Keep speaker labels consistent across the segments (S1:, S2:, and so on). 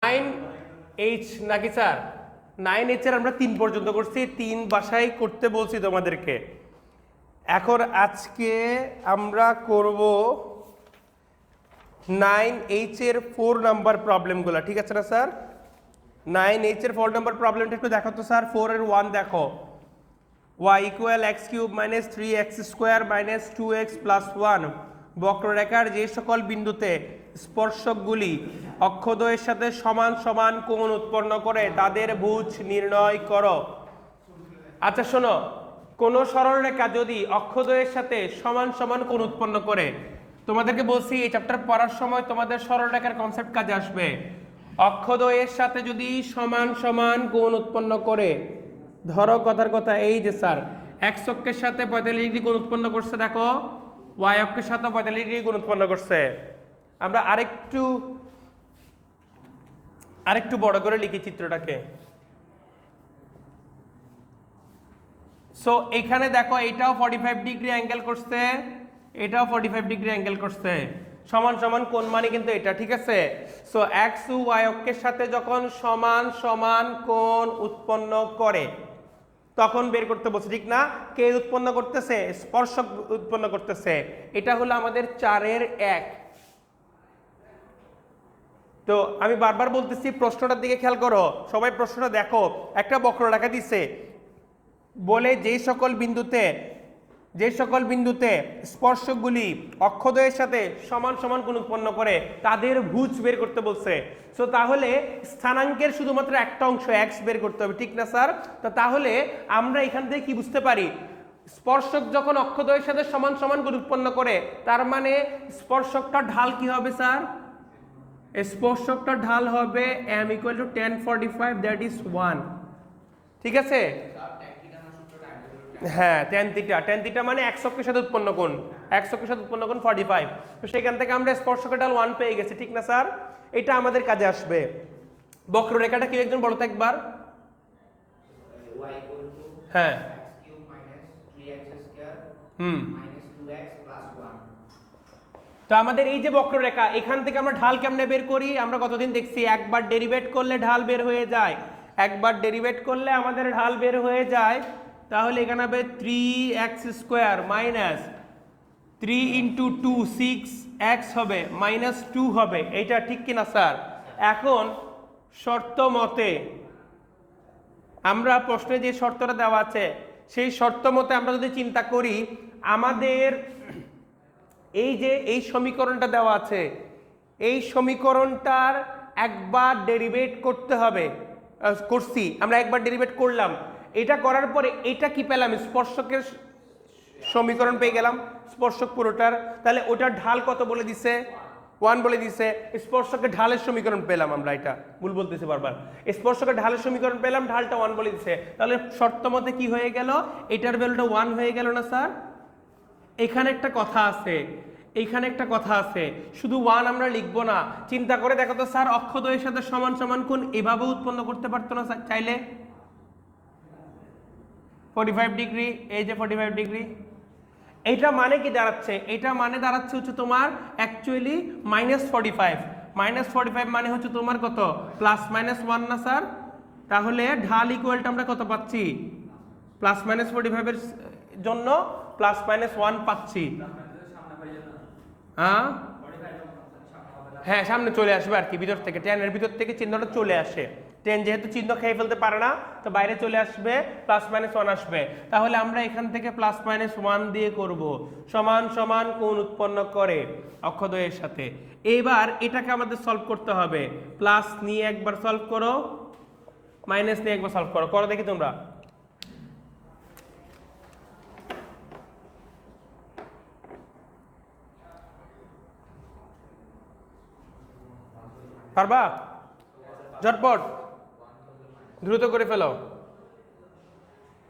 S1: 9h নাকি sir? 9h এর আমরা 3 পর্যন্ত করছি, 3 বাসায় করতে বলছি তোমাদেরকে। এখন আজকে আমরা করব 9h এর 4 নাম্বার প্রবলেমগুলো, ঠিক আছে না স্যার? 9h এর 4 নাম্বার প্রবলেমটা একটু দেখো তো স্যার। 4 এর 1 দেখো, y = x³ - 3x² - 2x + 1 বক্ররেখার যে সকল বিন্দুতে স্পর্শকগুলি অক্ষদ্বয়ের সাথে সমান সমান কোণ উৎপন্ন করে তাদের ভুজ নির্ণয় করো। আচ্ছা শোনো, কোন সরলরেখা যদি অক্ষদ্বয়ের সাথে সমান সমান কোণ উৎপন্ন করে, তোমাদেরকে বলছি এই চ্যাপ্টার পড়ার সময় তোমাদের সরলরেখার কনসেপ্ট কাজে আসবে। অক্ষদ্বয়ের সাথে যদি সমান সমান কোণ উৎপন্ন করে, ধরো কথার কথা এই যে স্যার এক্স অক্ষের সাথে 45 ডিগ্রি কোণ উৎপন্ন করছে, দেখো ওয়াই অক্ষের সাথে 45 ডিগ্রি কোণ উৎপন্ন করছে। আমরা আরেকটু বড় করে লিখি চিত্রটাকে। সো এখানে দেখো এটাও 45 ডিগ্রি অ্যাঙ্গেল করছে, এটাও 45 ডিগ্রি অ্যাঙ্গেল করছে, সমান সমান কোণ মানে কিন্তু এটা, ঠিক আছে? সো এক্স ও ওয়াই অক্ষের সাথে যখন সমান সমান কোণ উৎপন্ন করে তখন বের করতে বলছে, ঠিক না? কে উৎপন্ন করতেছে? স্পর্শক উৎপন্ন করতেছে। এটা হলো আমাদের 4-এর 1। তো আমি বারবার বলতেছি প্রশ্নটার দিকে খেয়াল করো সবাই, প্রশ্নটা দেখো। একটা বক্ররেখা দিছে, বলে যে সকল বিন্দুতে স্পর্শকগুলি অক্ষদ্বয়ের সাথে সমান সমান কোণ উৎপন্ন করে তাদের ভুজ বের করতে বলছে। সো তাহলে স্থানাঙ্কের শুধুমাত্র একটা অংশ x বের করতে হবে, ঠিক না স্যার? তো তাহলে আমরা এখান থেকে কি বুঝতে পারি? স্পর্শক যখন অক্ষদ্বয়ের সাথে সমান সমান কোণ উৎপন্ন করে, তার মানে স্পর্শকটার ঢাল কি হবে স্যার? স্পর্শকটার ঢাল হবে m = tan 45, দ্যাট ইজ 1, ঠিক আছে? হ্যাঁ, tan θ মানে x অক্ষের সাথে উৎপন্ন কোণ, x অক্ষের সাথে উৎপন্ন কোণ 45। তো সেখান থেকে আমরা স্পর্শকের ঢাল 1 পেয়ে গেছি, ঠিক না স্যার? এটা আমাদের কাজে আসবে। বক্ররেখাটা কি একজন বলো তো একবার। হ্যাঁ, তো আমাদের এই যে বক্ররেখা, এখান থেকে আমরা ঢাল কেমনে বের করি? আমরা কতদিন দেখছি একবার ডেরিভেট করলে ঢাল বের হয়ে যায়, একবার ডেরিভেট করলে আমাদের ঢাল বের হয়ে যায়। তাহলে এখানে হবে 3x² - 3 × 2 6x হবে -2 হবে, এইটা ঠিক কিনা স্যার? এখন শর্ত মতে আমরা প্রশ্নে যে শর্তটা দেওয়া আছে সেই শর্ত মতে আমরা যদি চিন্তা করি, আমাদের এই যে এই সমীকরণটা দেওয়া আছে, এই সমীকরণটার একবার ডেরিভেট করতে হবে। করছি আমরা, একবার ডেরিভেট করলাম। এটা করার পরে এটা কি পেলাম? স্পর্শকের সমীকরণ পেয়ে গেলাম, স্পর্শক পুরোটার। তাহলে ওটার ঢাল কত বলে দিছে? 1 বলে দিছে। স্পর্শকের ঢালের সমীকরণ পেলাম আমরা, এটা ভুল বলতেছি বারবার, স্পর্শকের ঢালের সমীকরণ পেলাম, ঢালটা 1 বলে দিছে। তাহলে শর্ত মতে কি হয়ে গেল? এটার ভ্যালুটা 1 হয়ে গেল না স্যার? এখানে একটা কথা আছে, এইখানে একটা কথা আছে, শুধু 1 আমরা লিখবো না। চিন্তা করে দেখো তো স্যার, অক্ষদ্বয়ের সাথে সমান সমান কোণ এভাবে উৎপন্ন করতে পারতো না চাইলে? 45 ডিগ্রি, এই যে 45 ডিগ্রি। এইটা মানে কি দাঁড়াচ্ছে? এটা মানে দাঁড়াচ্ছে হচ্ছে তোমার অ্যাকচুয়ালি -45। -45 মানে হচ্ছে তোমার কত? +-1 না স্যার? তাহলে ঢাল ইকুয়ালটা আমরা কত পাচ্ছি? +-45 এর জন্য +-1 পাচ্ছি। হ্যাঁ, সামনে চলে আসবে আর কি, ভিতর থেকে, ট্যানের ভিতর থেকে চিহ্নটা চলে আসে। ট্রেন যেহেতু চিহ্ন খেয়ে ফেলতে পারে না, তো বাইরে চলে আসবে, +-1 আসবে। তাহলে আমরা এখান থেকে +-1 দিয়ে করব, সমান সমান কোণ উৎপন্ন করে অক্ষদ্বয়ের সাথে। এবার এটাকে আমাদের সলভ করতে হবে। প্লাস নিয়ে একবার সলভ করো, মাইনাস নিয়ে একবার সলভ করো, করো দেখি তোমরা। পারবা? ঝটপট দ্রুত করে ফেলো।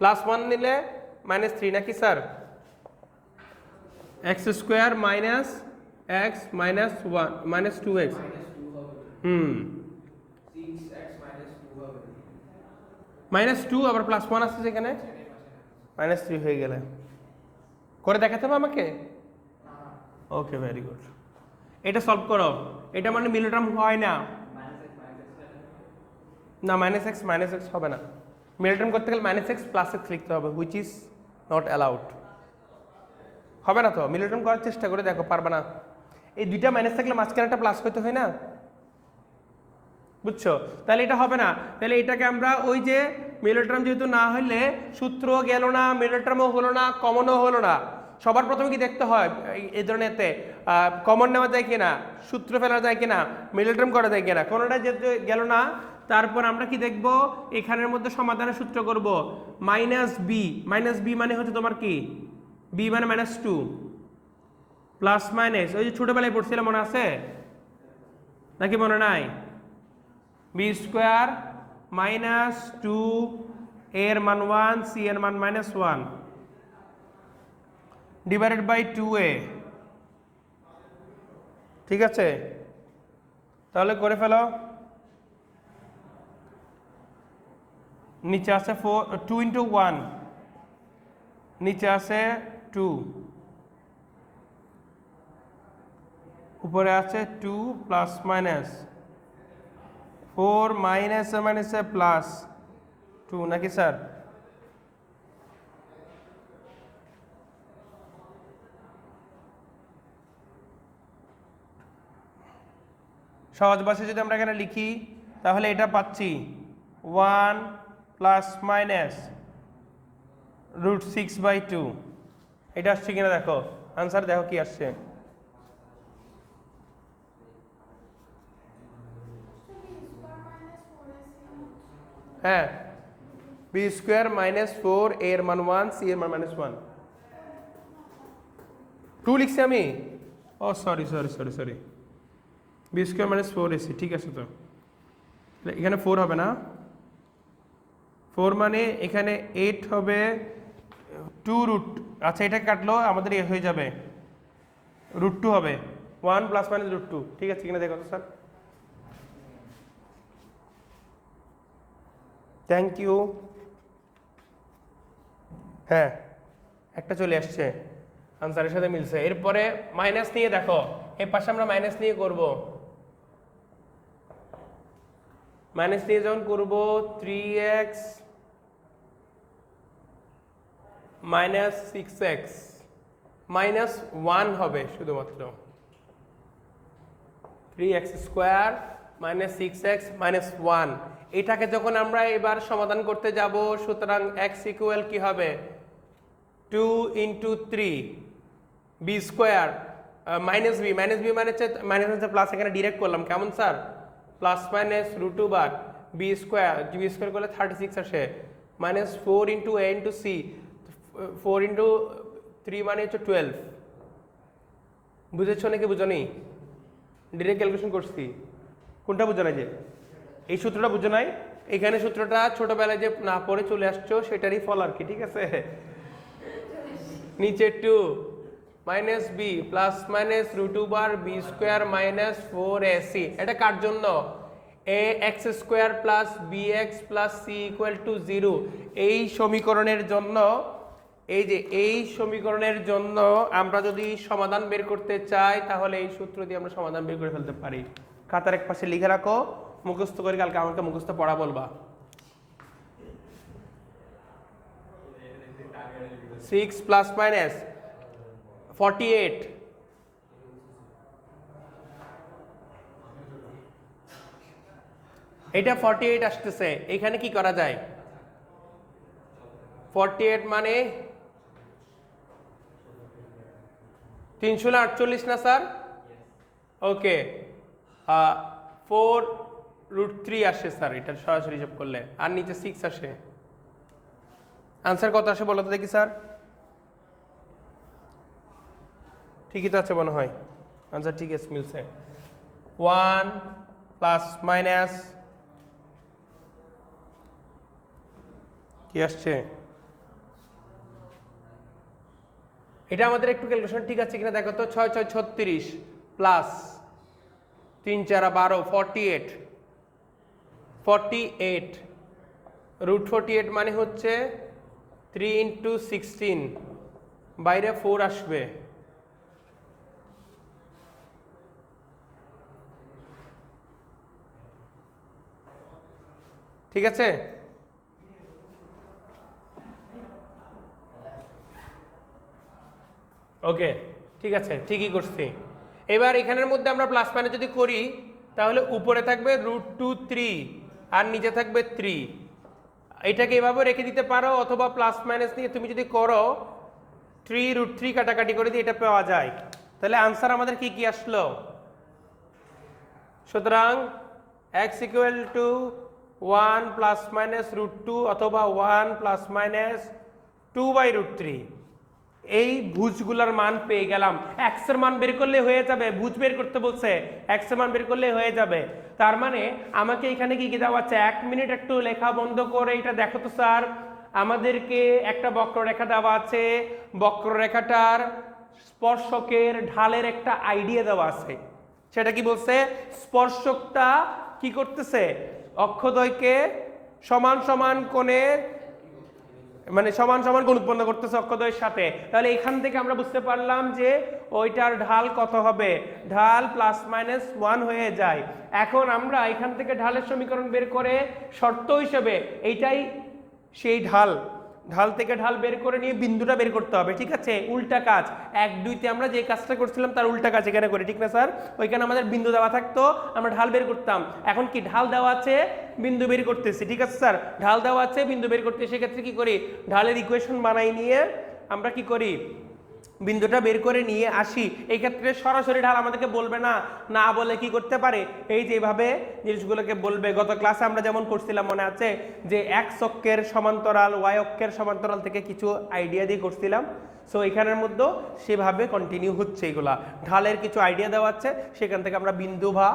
S1: +1 নিলে -3 নাকি স্যার? x² - x - 2x। -2 আবার +1 আসছে সেখানে, -3 হয়ে গেলে করে দেখাতে হবে আমাকে। ওকে, ভেরি গুড। এটা সলভ করো। এটা মানে মিলিটার্ম হয় না, না মাইনাস এক্স হবে না, মিডল টার্ম করতে গেলে মাইনাস এক্স প্লাস এক্স লিখতে হবে, হুইচ ইজ নট অ্যালাউড। হবে না তো, মিডল টার্ম করার চেষ্টা করে দেখো, পারবে না। এই দুইটা মাইনাস থাকলে মাঝখানে একটা প্লাস করতে হয় না, বুঝছো? তাহলে এটা হবে না। তাহলে এটাকে আমরা ওই যে মিডল টার্ম যেহেতু না হলে সূত্র গেল না, মিডল টার্মও হলো না, কমনও হলো না। সবার প্রথমে কি দেখতে হয় এই ধরনেরতে, কমন নেওয়া যায় কিনা, সূত্র ফেলা যায় কিনা, মিডল টার্ম করা যায় কিনা, কোনোটা যেহেতু গেল না। তারপর আমরা কি দেখব, এখানের মধ্যে সমাধানের সূত্র করব মাইনাস বি মানে হচ্ছে তোমার কি, বি মানে -2 প্লাস মাইনাস, ওই যে ছোটবেলায় পড়ছিলাম মনে আছে নাকি মনে নাই, বি স্কোয়ার -2 এর মান 1 সি এর মান -1 ডিভাইডেড বাই 2a। ঠিক আছে, তাহলে করে ফেলো। নিচে আছে 2 × 1, নিচে আছে 2, উপরে আছে 2 প্লাস মাইনাস 4 মাইনাসে প্লাস 2 নাকি স্যার? সহজ ভাষায় যদি আমরা এখানে লিখি তাহলে এটা পাচ্ছি 1 প্লাস মাইনাস √6/2। এটা আসছে কিনা দেখো, আনসার দেখো কি আসছে। হ্যাঁ, বি স্কোয়ার -4 এর মান 1 সি এর মান -1, 2 লিখছি আমি, ও সরি বি স্কোয়ার -4ac, ঠিক আছে। তো এখানে 4 হবে না, 4 মানে এখানে 8 হবে 2 রুট, আচ্ছা এটা কাটলো আমাদের এ হয়ে যাবে √2 হবে, 1 প্লাস মাইনাস √2, ঠিক আছে কিনা দেখো তো স্যার। Thank you. হ্যাঁ, একটা চলে আসছে, আনসারের সাথে মিলছে। এরপরে মাইনাস নিয়ে দেখো, এই পাশে আমরা মাইনাস নিয়ে করব, মাইনাস নিয়ে যখন করব 3x -6x -1 হবে শুধুমাত্র, 3x² -6x -1। এটাকে যখন আমরা এবার সমাধান করতে যাব, সুতরাং x ইকুয়াল কি হবে 2 × 3 বি স্কোয়ার মাইনাস বি মানে হচ্ছে মাইনাস প্লাস, এখানে ডিরেক্ট করলাম কেমন স্যার, প্লাস মাইনাস √2 বার বি স্কোয়ার করলে 36 আসে, -4 × a × c, 4 × 3 মানে হচ্ছে 12। বুঝেছো নাকি বুঝনি? ডিরেক্ট ক্যালকুলেশন করছি, কোনটা বুঝো নাই, যে এই সূত্রটা বুঝো নাই, এখানে সূত্রটা ছোটবেলায় যে না পড়ে চলে আসছো সেটারই ফল আর কি, ঠিক আছে। নিচে 2 -b প্লাস মাইনাস √2 বার বি স্কোয়ার -4ac, এটা কার জন্য, ax² plus bx plus c = 0, এই সমীকরণের জন্য। এই যে এই সমীকরণের জন্য আমরা যদি সমাধান বের করতে চাই তাহলে এই সূত্র দিয়ে আমরা সমাধান বের করে ফেলতে পারি। খাতার এক পাশে লিখে রাখো, মুখস্থ করে কালকে আমাকে মুখস্থ পড়া বলবা। 6 প্লাস মাইনাস 48, এটা 48 আসতেছে, এখানে কি করা যায়, 48 মানে 348 না স্যার? ওকে, 4√3 আসে স্যার, এটা সরাসরি হিসাব করলে, আর নিচে 6 আসে। আনসার কত আসে বলো তো দেখি স্যার? ঠিকই তো আছে মনে হয়, আনসার ঠিক আছে, মিলছে। 1 প্লাস মাইনাস কি আসছে, এটা আমাদের একটু ক্যালকুলেশন ঠিক আছে কিনা দেখো তো। 6 6 36 প্লাস 3 4 12 48, √48 মানে হচ্ছে 3 × 16, বাইরে 4 আসবে, ঠিক আছে? ওকে, ঠিক আছে, ঠিকই করছি। এবার এখানের মধ্যে আমরা প্লাস মাইনাস যদি করি তাহলে উপরে থাকবে √2 আর নিচে থাকবে 3। এটাকে এভাবে রেখে দিতে পারো, অথবা প্লাস মাইনাস নিয়ে তুমি যদি করো 3√3 কাটাকাটি করে দিয়ে এটা পাওয়া যায়। তাহলে আনসার আমাদের কি কি আসলো? সুতরাং x equal to 1 plus minus √2 অথবা 1 প্লাস মাইনাস 2/√3। এই ভুজগুলার মান পেয়ে গেলাম। x এর মান বের করলে হয়ে যাবে, ভুজ বের করতে বলছে, x এর মান বের করলে হয়ে যাবে। তার মানে আমাকে এখানে কি কি দেওয়া আছে? 1 মিনিট একটু লেখা বন্ধ করে এটা দেখো তো স্যার। আমাদেরকে একটা বক্ররেখা দেওয়া আছে, বক্ররেখাটার স্পর্শকের ঢালের একটা আইডিয়া দেওয়া আছে। সেটা কি বলছে? স্পর্শকটা কি করতেছে? অক্ষদ্বয়কে সমান সমান কোণে, মানে সমান সমান কোণ উৎপন্ন করতেছে অক্ষদ্বয়ের সাথে। তাহলে এখান থেকে আমরা বুঝতে পারলাম যে ওইটার ঢাল কত হবে? ঢাল প্লাস মাইনাস 1 হয়ে যায়। এখন আমরা এখান থেকে ঢালের সমীকরণ বের করে শর্ত হিসেবে এইটাই সেই ঢাল, ঢাল থেকে ঢাল বের করে নিয়ে বিন্দুটা বের করতে হবে। ঠিক আছে? উল্টা কাজ, 1 2 তে আমরা যে কাজটা করছিলাম তার উল্টা কাজ এখানে করি। ঠিক না স্যার? ওইখানে আমাদের বিন্দু দেওয়া থাকতো, আমরা ঢাল বের করতাম। এখন কি ঢাল দেওয়া আছে, বিন্দু বের করতেছি। ঠিক আছে স্যার? ঢাল দেওয়া আছে, বিন্দু বের করতে, সেক্ষেত্রে কি করি? ঢালের ইকুয়েশন বানাই নিয়ে আমরা কি করি? বিন্দুটা বের করে নিয়ে আসি। এই ক্ষেত্রে সরাসরি ঢাল আমাদেরকে বলবে না, না বলে কি করতে পারে? এই যে এইভাবে জিনিসগুলোকে বলবে। গত ক্লাসে আমরা যেমন করছিলাম মনে আছে, যে x অক্ষের সমান্তরাল y অক্ষের সমান্তরাল থেকে কিছু আইডিয়া দিয়ে করছিলাম। সো এখানের মধ্যে সেভাবে কন্টিনিউ হচ্ছে। এগুলা ঢালের কিছু আইডিয়া দেওয়া আছে, সেখান থেকে আমরা বিন্দু বা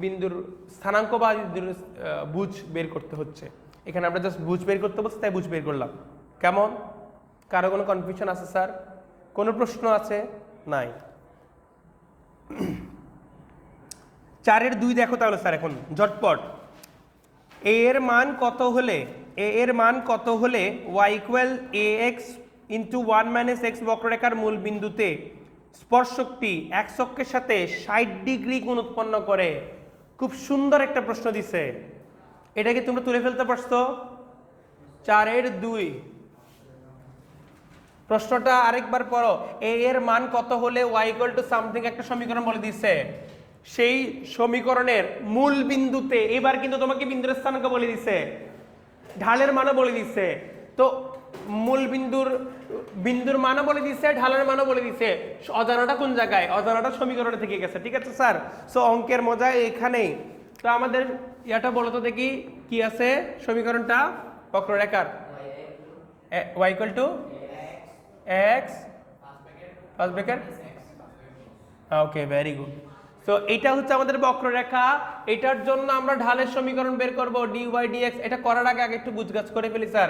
S1: বিন্দুর স্থানাঙ্ক বা বিন্দুর বুঝ বের করতে হচ্ছে। এখানে আমরা জাস্ট বুঝ বের করতে বলছি, তাই বুঝ বের করলাম। কেমন? কারো কোনো কনফিউশন আছে স্যার? কোনো প্রশ্ন আছে? নাই। 4/2 দেখো তাহলে স্যার, এখন ঝটপট। a এর মান কত হলে, a এর মান কত হলে y equal ax into 1 minus x বক্ররেখার মূল বিন্দুতে স্পর্শকটি x অক্ষের সাথে 60 ডিগ্রি কোণ উৎপন্ন করে? খুব সুন্দর একটা প্রশ্ন দিছে। এটা কি তোমরা তুলে ফেলতে পারছো? 4/2 প্রশ্নটা আরেকবার পড়ো। a এর মান কত হলে y ইকুয়াল টু সামথিং একটা সমীকরণ বলে দিছে, সেই সমীকরণের মূল বিন্দুতে, এবার কিন্তু তোমাকে বিন্দুর স্থানাঙ্ক বলে দিছে, ঢালের মানও বলে দিছে। তো মূল বিন্দুর মানও বলে দিছে, ঢালের মানও বলে দিছে। অজানাটা কোন জায়গায়? অজানাটা সমীকরণে থেকে গেছে। ঠিক আছে স্যার? সো অঙ্কের মজা এখানেই। তো আমাদের ইয়াটা বলো তো দেখি কি আছে সমীকরণটা বক্ররেখার। y equal to x first bracket, okay, very good. তো এটা হচ্ছে আমাদের বক্ররেখা। এটার জন্য আমরা ঢালের সমীকরণ বের করব dy dx। এটা করার আগে একটু বুঝগাছ করে ফেলি স্যার।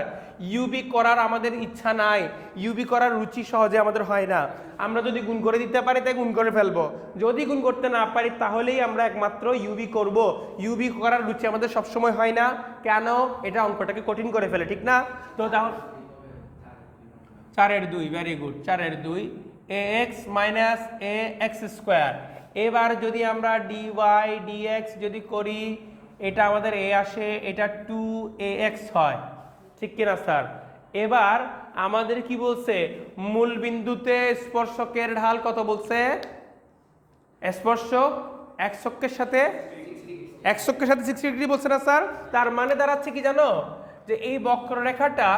S1: ইউবি করার আমাদের ইচ্ছা নাই, ইউবি করার রুচি সহজে আমাদের হয় না। আমরা যদি গুণ করে দিতে পারি তাই গুণ করে ফেলবো, যদি গুণ করতে না পারি তাহলেই আমরা একমাত্র ইউবি করব। ইউবি করার রুচি আমাদের সবসময় হয় না। কেন? এটা অঙ্কটাকে কঠিন করে ফেলে, ঠিক না? তো তাহলে 4/2, very good, 4/2 ax minus ax square. এবার যদি আমরা dy dx যদি করি, এটা আমাদের a আসে, এটা 2ax হয়, ঠিক কিনা স্যার? এবার আমাদের কি বলছে? মূল বিন্দুতে স্পর্শকের ঢাল কত বলছে? স্পর্শক x অক্ষের সাথে 60 ডিগ্রি বলছে না স্যার? তার মানে দাঁড়াচ্ছে কি জানো? যে এই বক্ররেখাটা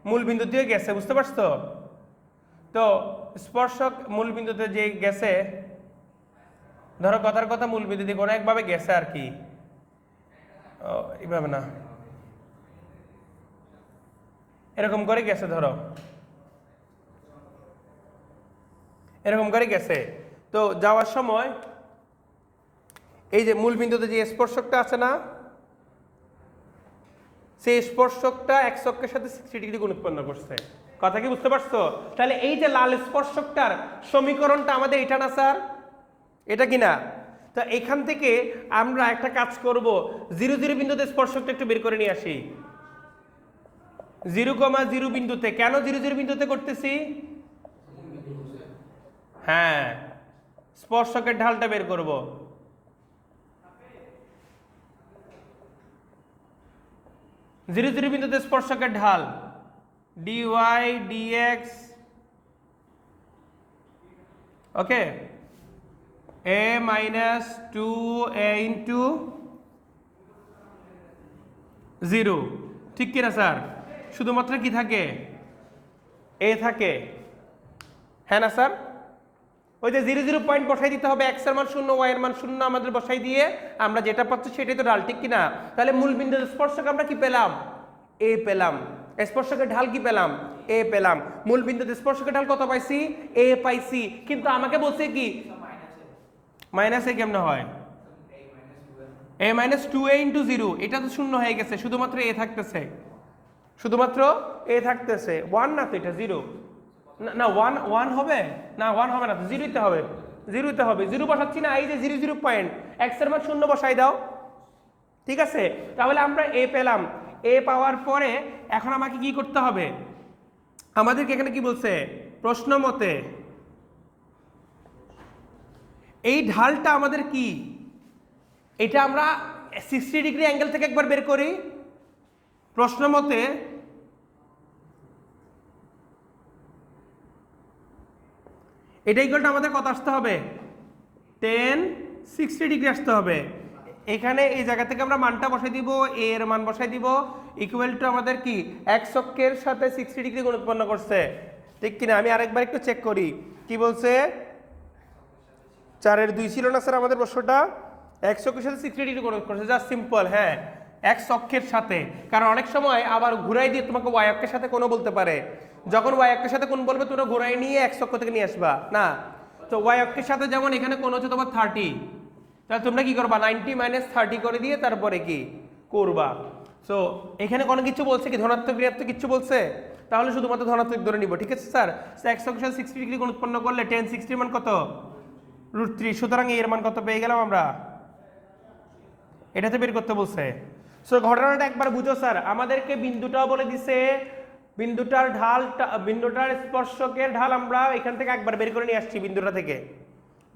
S1: মূল বিন্দু দিয়ে গেছে, বুঝতে পারছো? তো স্পর্শক মূল বিন্দুতে যে গেছে, ধরো কথার কথা মূল বিন্দু দিয়ে কোনো একভাবে গেছে আর কি, এইভাবে না, এরকম করে গেছে, ধরো এরকম করে গেছে। তো যাওয়ার সময় এই যে মূল বিন্দুতে যে স্পর্শকটা আছে না, সেই স্পর্শকটা x অক্ষের সাথে 60 ডিগ্রি কোণ উৎপন্ন করছে। কথা কি বুঝতে পারছো? তাহলে এই যে লাল স্পর্শকটার সমীকরণটা আমাদের এটা না স্যার? এটা কি না? তো এখান থেকে আমরা একটা কাজ করব, 0 0 বিন্দুতে স্পর্শকটা একটু বের করে নিয়ে আসি। 0,0 বিন্দুতে। কেন 0 0 বিন্দুতে করতেছি? হ্যাঁ, স্পর্শকের ঢালটা বের করব। জিরো জিরো বিন্দুতে স্পর্শকের ঢাল ডিওয়াই ডিএক্স, ওকে, এ মাইনাস টু এ ইন্টু জিরো, ঠিক কিনা স্যার? শুধুমাত্র কি থাকে? এ থাকে, হ্যাঁ না স্যার? ওই যে 0 0 পয়েন্ট বসাই দিতে হবে, এক্স এর মান 0 ওয়াই এর মান 0 আমাদের বসাই দিয়ে আমরা যেটা পাচ্ছি সেটাই তো ঢাল, ঠিক কিনা? তাহলে মূল বিন্দু স্পর্শক আমরা কি পেলাম? এ পেলাম। স্পর্শকের ঢাল কি পেলাম? এ পেলাম। মূল বিন্দুতে স্পর্শকের ঢাল কত পাইছি? এ পাইছি। কিন্তু আমাকে বলছে কি মাইনাস এ কেমনে হয়? এ মাইনাস টু এ ইন্টু জিরো, এটা তো শূন্য হয়ে গেছে, শুধুমাত্র এ থাকতেছে, শুধুমাত্র এ থাকতেছে, ওয়ান না তো, এটা জিরো না, ওয়ান হবে না, ওয়ান হবে না তো, জিরোতে হবে, জিরোতে হবে, জিরো বসাচ্ছি না, এই যে 0 0 পয়েন্ট, এক্স এর মান 0 বসাই দাও, ঠিক আছে? তাহলে আমরা এ পেলাম। এ পাওয়ার পরে এখন আমাকে কি করতে হবে? আমাদেরকে এখানে কি বলছে প্রশ্ন মতে এই ঢালটা আমাদের কি, এটা আমরা 60 ডিগ্রি অ্যাঙ্গেল থেকে একবার বের করি। প্রশ্ন মতে এটা ইকুয়ালটা আমাদের কত আসতে হবে? 10 60 ডিগ্রি আসতে হবে। এখানে এই জায়গা থেকে আমরা মানটা বসাই দিব, এ এর মান বসাই দিব, ইকুয়াল টু আমাদের কি এক্স অক্ষের সাথে 60 ডিগ্রি কোণ উৎপন্ন করছে, ঠিক কিনা? আমি আরেকবার একটু চেক করি কি বলছে। 4 এর 2 ছিল না স্যার আমাদের প্রশ্নটা? এক্স অক্ষের সাথে 60 ডিগ্রি কোণ করছে, জাস্ট সিম্পল। হ্যাঁ, এক্স অক্ষের সাথে, কারণ অনেক সময় আবার ঘুরাই দিয়ে তোমাকে ওয়াই অক্ষের সাথে কোণ বলতে পারে। যখন ওয়াই অক্ষের সাথে কোণ বলবে তোমরা ঘুরাই নিয়ে এক্স অক্ষ থেকে নিয়ে আসবা না। তো ওয়াই অক্ষের সাথে যেমন এখানে কোণ হচ্ছে তোমার 30, তাহলে তোমরা কি করবা? 90 মাইনাস 30 করে দিয়ে তারপরে কি করবা। সো এখানে কোনো কিছু বলছে কি ধনাত্মক ঋণাত্মক কিছু বলছে? তাহলে শুধুমাত্র ধনাত্মক ধরে নিব, ঠিক আছে স্যার? এক্স অক্ষের সাথে 60 ডিগ্রি কোণ উৎপন্ন করলে 10 60 এর মান কত? √3। সুতরাং এর মান কত পেয়ে গেলাম আমরা? এটাতে বের করতে বলছে। সো ঘটনাটা একবার বুঝো স্যার, আমাদেরকে বিন্দুটাও বলে দিছে, বিন্দুটার ঢালটা, বিন্দুটার স্পর্শকের ঢাল আমরা এখান থেকে একবার বের করে নিয়ে আসছি বিন্দুটা থেকে,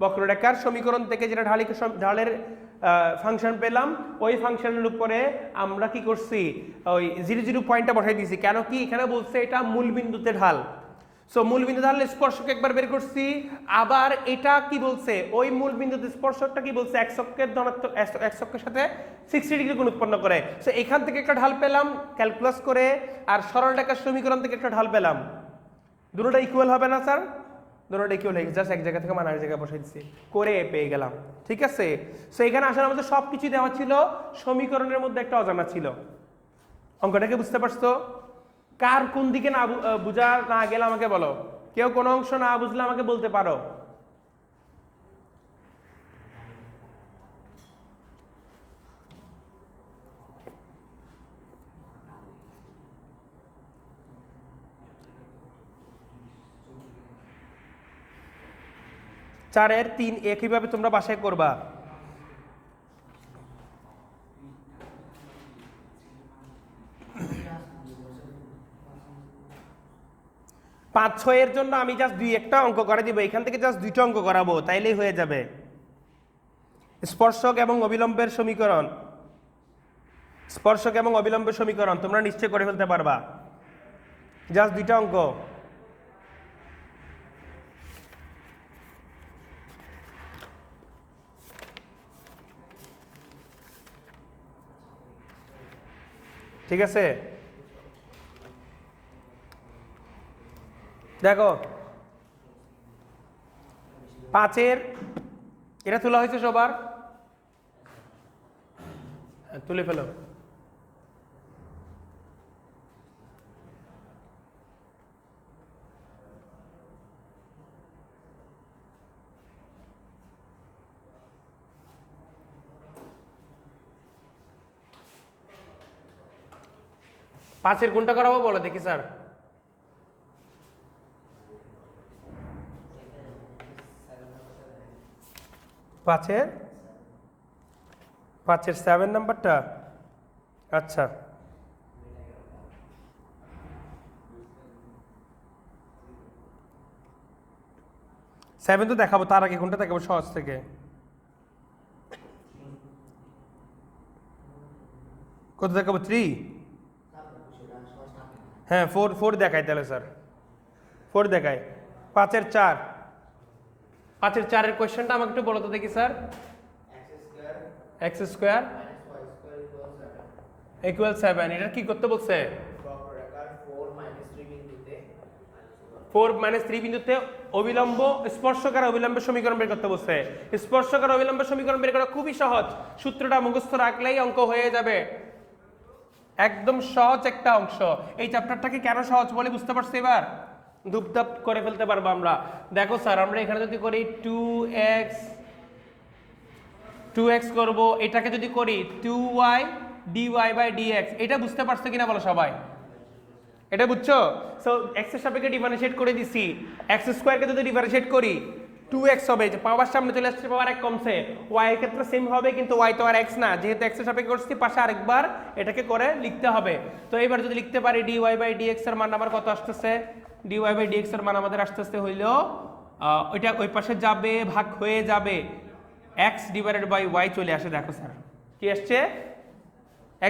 S1: বক্ররেখার সমীকরণ থেকে যেটা ঢালের ফাংশন পেলাম, ওই ফাংশনের উপরে আমরা কি করছি? ওই 0 0 পয়েন্টটা বসাই দিয়েছি। কেন কি? এখানে বলছে এটা মূল বিন্দুতে ঢাল। সো মূল বিন্দু ঢাল স্পর্শক একবার বের করছি, আবার এটা কি বলছে? ওই মূল বিন্দুতে স্পর্শকটা কি বলছে? এক্স অক্ষের ধনাত্মক, এক্স অক্ষের সাথে 60 ডিগ্রি কোণ উৎপন্ন করে। সো এখান থেকে একটা ঢাল পেলাম ক্যালকুলাস করে, আর সরল রেখার সমীকরণ থেকে একটা ঢাল পেলাম। দুটোটা ইকুয়াল হবে না স্যার? দুটোটা ইকুয়াল হয়ে গেছে, জাস্ট এক জায়গা থেকে মান আরেক জায়গায় বসাই দিচ্ছি, করে পেয়ে গেলাম, ঠিক আছে? সো এখানে আসার আমাদের সব কিছুই দেওয়া ছিল, সমীকরণের মধ্যে একটা অজানা ছিল। অঙ্কটাকে বুঝতে পারছো? কার কোন দিকে না বুঝা না গেলে আমাকে বলো, কেউ কোনো অংশ না বুঝলে আমাকে বলতে পারো। চারের 3 একইভাবে তোমরা বাসায় করবা। 5 6 এর জন্য আমি জাস্ট 2-1টা অঙ্ক করে দিব, এখান থেকে জাস্ট 2টা অঙ্ক করাবো, তাইলেই হয়ে যাবে। স্পর্শক এবং অবিলম্বের সমীকরণ, স্পর্শক এবং অবিলম্বের সমীকরণ তোমরা নিশ্চয় করে ফেলতে পারবা, জাস্ট 2টা অঙ্ক। ঠিক আছে, দেখো 5-এর এটা তোলা হয়েছে সবার, তুলে ফেলো। পাঁচের কোনটা করাবো বলো দেখি স্যার? পাঁচের 7 নাম্বারটা, আচ্ছা। সেভেন তো দেখাবো, তার আগে কোনটা দেখাবো সহজ থেকে? কত দেখাবো? 3। হ্যাঁ 4 দেখায় তাহলে স্যার 4 দেখায় 5-এর 4 5-এর 4-এর কোয়েশ্চেনটা আমাকে একটু বলো তো দেখি স্যার। x স্কয়ার ইকুয়াল 7 এটা কি করতে বলছে? 4 - 3 বিন্দুতে অবিলম্ব স্পর্শক আর অবিলম্বের সমীকরণ বের করতে বলছে। স্পর্শক আর অবিলম্বের সমীকরণ বের করা খুবই সহজ, সূত্রটা মুখস্থ রাখলেই অঙ্ক হয়ে যাবে, একদম সহজ একটা অংশ। এই চ্যাপ্টারটাকে কেন সহজ বলে বুঝতে পারছো এবার? ধুপধাপ করে ফেলতে পারবো আমরা। দেখো স্যার আমরা এখানে যদি করি 2x করব, এটাকে যদি করি 2y dy/dx, এটা বুঝতে পারছো কিনা বলো সবাই? এটা বুঝছো? সো x এর সাপেক্ষে ডিফারেন্সিয়েট করে দিছি, x স্কয়ারকে যদি ডিফারেন্সিয়েট করি 2x হবে, যে পাওয়ার সামনে চলে আসছে পাওয়ার 1 কমছে, y এর ক্ষেত্রে সেম হবে কিন্তু y তো আর x না, যেহেতু x এর সাপেক্ষে করছি পাশে আরেকবার এটাকে করে লিখতে হবে। তো এবার যদি লিখতে পারি dy/dx এর মান আমার কত আসতেছে? dy/dx এর মান আমাদের আসতেছে হইলো ওইটা ওই পাশে যাবে ভাগ হয়ে যাবে x/y চলে আসে। দেখো স্যার কি আসছে?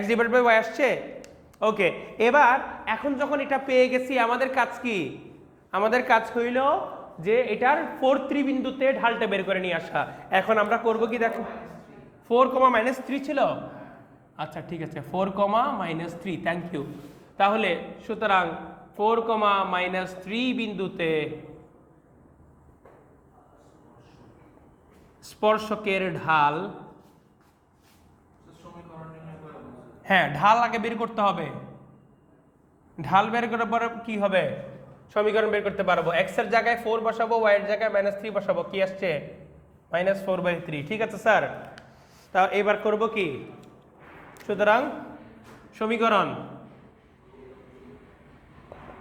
S1: x/y আসছে। ওকে, এবার এখন যখন এটা পেয়ে গেছি আমাদের কাজ কি? আমাদের কাজ হইল যে এটার 4-3 বিন্দুতে ঢালটা বের করে নিয়ে আসা। এখন আমরা করব কি দেখো, 4, -3 ছিল, আচ্ছা ঠিক আছে 4, -3, থ্যাংক ইউ। তাহলে সুতরাং 4, -3 বিন্দুতে স্পর্শকের ঢাল, হ্যাঁ ঢাল আগে বের করতে হবে, ঢাল বের করার পর কি হবে? সমীকরণ বের করতে পারবো। x এর জায়গায় 4 বসাবো, y এর জায়গায় -3 বসাবো, কি আসছে? -4/3। ঠিক আছে স্যার, তা এবার করব কি? সুতরাং সমীকরণ,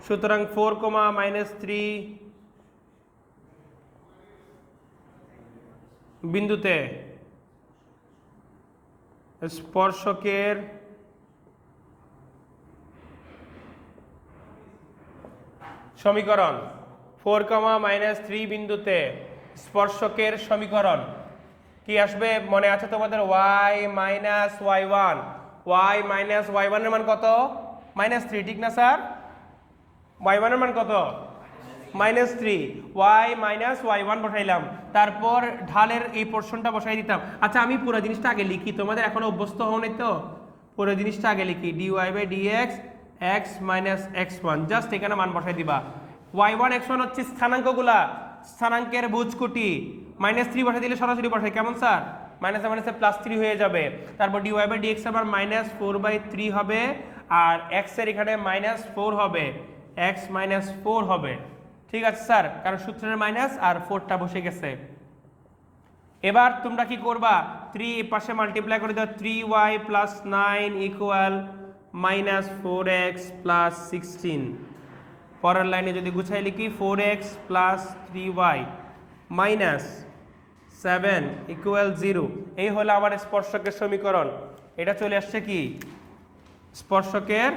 S1: সুতরাং 4, -3 বিন্দুতে স্পর্শকের সমীকরণ, 4, -3 বিন্দুতে স্পর্শকের সমীকরণ কি আসবে মনে আছে তোমাদের? y - y1, y - y1 এর মান কত? -3, ঠিক না স্যার? y1 এর মান কত? -3, y - y1 বসাইলাম, তারপর ঢালের এই পোরশনটা বসাই দিতাম। আচ্ছা আমি পুরো জিনিসটা আগে লিখি, তোমাদের এখনো অভ্যস্ত হও নাই তো, পুরো জিনিসটা আগে লিখি, dy/dx x - x1, জাস্ট এখানে মান বসাই দিবা। y1 x1 হচ্ছে স্থানাঙ্কগুলা, স্থানাঙ্কের বুজকুটি, -3 বসাই দিলে সরাসরি বসাই, কেমন স্যার? -+3 হয়ে যাবে। তারপর dy/dx আবার -4/3 হবে, আর x এর এখানে -4 হবে, x -4 হবে। ঠিক আছে স্যার, কারণ সূত্রের মাইনাস আর 4টা বসে গেছে। এবার তোমরা কি করবা? 3 পাশে মাল্টিপ্লাই করে দাও, 3y + 9 = -4x + 16। পরের লাইনে যদি গুছাই লিখি 4x + 3y - 7 = 0। এই হলো আমার স্পর্শকের সমীকরণ। এটা চলে আসছে কি? স্পর্শকের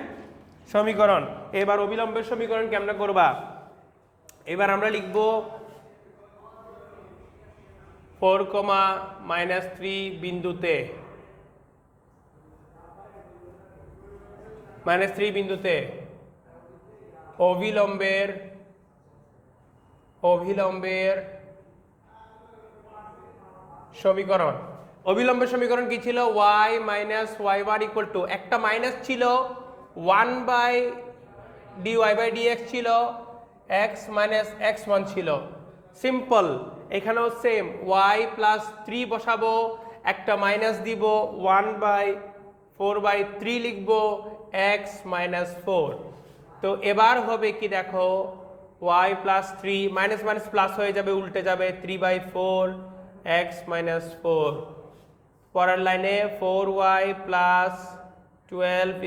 S1: সমীকরণ। এবার অবিলম্বের সমীকরণ কেমনে করবা? এবার আমরা লিখব 4, -3 বিন্দুতে অবিলম্বের সমীকরণ। অবিলম্বের সমীকরণ কি ছিল? y - y1 = একটা মাইনাস ছিল, 1/dy/dx ছিল, x - x1 ছিল, সিম্পল। এখানেও সেম, y + 3 বসাবো, একটা মাইনাস দিব, 1/4/3 লিখব, x - 4। তো এবার হবে কি দেখো, y + 3 মাইনাস প্লাস হয়ে যাবে, উল্টে যাবে, 3/4 x - 4। পরের লাইনে 4y + 12 =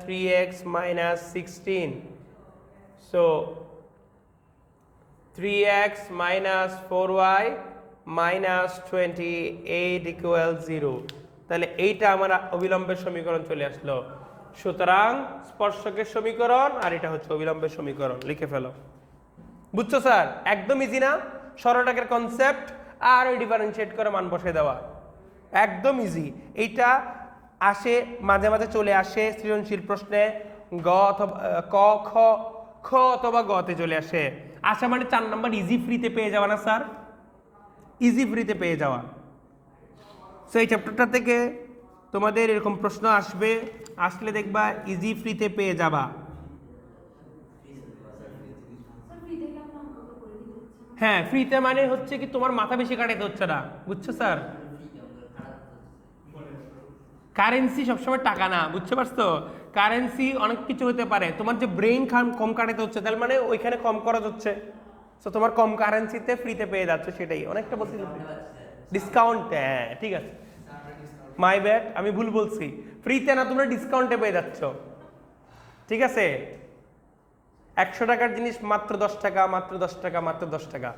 S1: 3x - 16। So 3x - 4y - 28 = 0। তাহলে এইটা আমার অবিলম্বের সমীকরণ চলে আসলো। সুতরাং স্পর্শকের সমীকরণ আর এটা হচ্ছে অবিলম্বের সমীকরণ, লিখে ফেলো। বুঝছো স্যার? একদম ইজি না? সরলরেখার কনসেপ্ট আর ওই ডিফারেন্সিয়েট করে মান বসে দেওয়া, একদম ইজি। এইটা আসে মাঝে মাঝে, চলে আসে সৃজনশীল প্রশ্নে, গ অথবা ক, খ, খ অথবা গতে চলে আসে। আসা মানে 4 নাম্বার ইজি ফ্রিতে পেয়ে যাওয়া না স্যার, ইজি ফ্রিতে পেয়ে যাওয়া। সো এই চ্যাপ্টারটা থেকে তোমাদের এরকম প্রশ্ন আসবে, আসলে দেখবা ইজি ফ্রিতে পেয়ে যাবা। হ্যাঁ, ফ্রিতে মানে হচ্ছে কি তোমার মাথা বেশি কাটাতে হচ্ছে না, বুঝছো স্যার? কারেন্সি সবসময় টাকা না, বুঝতে পারছো? কারেন্সি অনেক কিছু হতে পারে, তোমার যে ব্রেইন কম কাটাতে হচ্ছে তার মানে ওইখানে কম খরচ হচ্ছে, তো তোমার কম কারেন্সিতে ফ্রিতে পেয়ে যাচ্ছে, সেটাই অনেকটা বলছি। ডিসকাউন্ট, হ্যাঁ ঠিক আছে, মাই ব্যাড, আমি ভুল বলছি, ফ্রিতে না তোমরা ডিসকাউন্টে পেয়ে যাচ্ছ, ঠিক আছে? 100 টাকার জিনিস মাত্র 10 টাকা, মাত্র 10 টাকা, মাত্র 10 টাকা।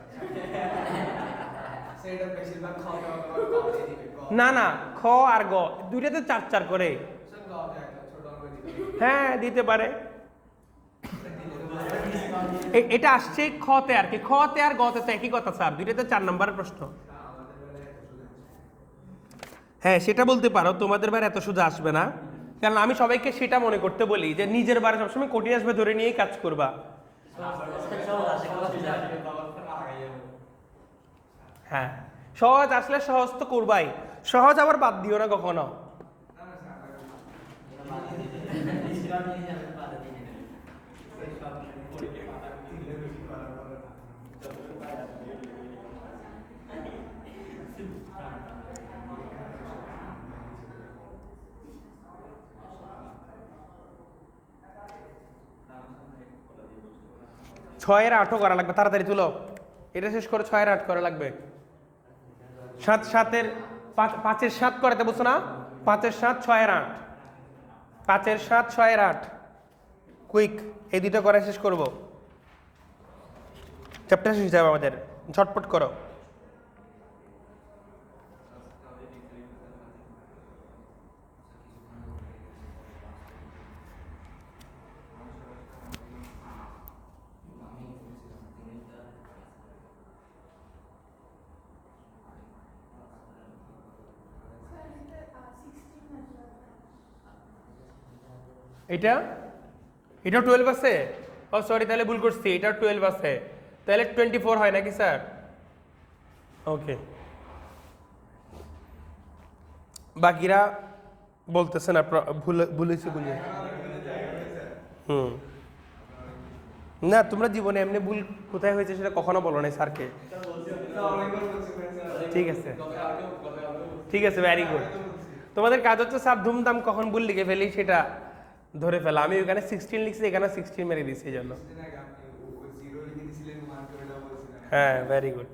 S1: না না, খ আর গ দুইটাতে 4 করে, হ্যাঁ দিতে পারে। এটা আসছে খতে আর কি, খতে আর গতে তো একই কথা স্যার, দুইটাতে 4 নম্বরের প্রশ্ন। হ্যাঁ সেটা বলতে পারো, তোমাদের বার এত সোজা আসবে না, কারণ আমি সবাইকে সেটা মনে করতে বলি যে নিজের বারে সবসময় কঠিন আসবে ধরে নিয়েই কাজ করবা। হ্যাঁ সহজ আসলে সহজ তো করবাই, সহজ আবার বাদ দিও না কখনো। ছয়ের 8ও করা লাগবে, তাড়াতাড়ি তুলো, এটা শেষ করে 6-এর 8 করা লাগবে। 7-7-এর 5-এর 7 করাতে বলছো না, 5-এর 7 6-এর 8, 5-এর 7 6-এর 8, কুইক এই দুটো করে শেষ করব, চ্যাপ্টার শেষ যাবে আমাদের, ঝটপট করো। এটা 12 আছে, ও সরি তাহলে ভুল করছি, এটা 12 আছে, তাহলে 24 হয় নাকি স্যার? ওকে, বাকিরা বলতেছে না ভুলেছি বলে। না তোমরা জীবনে এমনি ভুল কোথায় হয়েছে সেটা কখনো বলো নাই স্যারকে। ঠিক আছে ঠিক আছে, ভেরি গুড। তোমাদের কাজ হচ্ছে স্যার ধুমধাম কখন ভুল লিখে ফেলি সেটা ধরে ফেলা। আমি ওখানে 16 লিখছি, এখানে 16 মেরে দিচ্ছি এই জন্য। হ্যাঁ ভেরি গুড,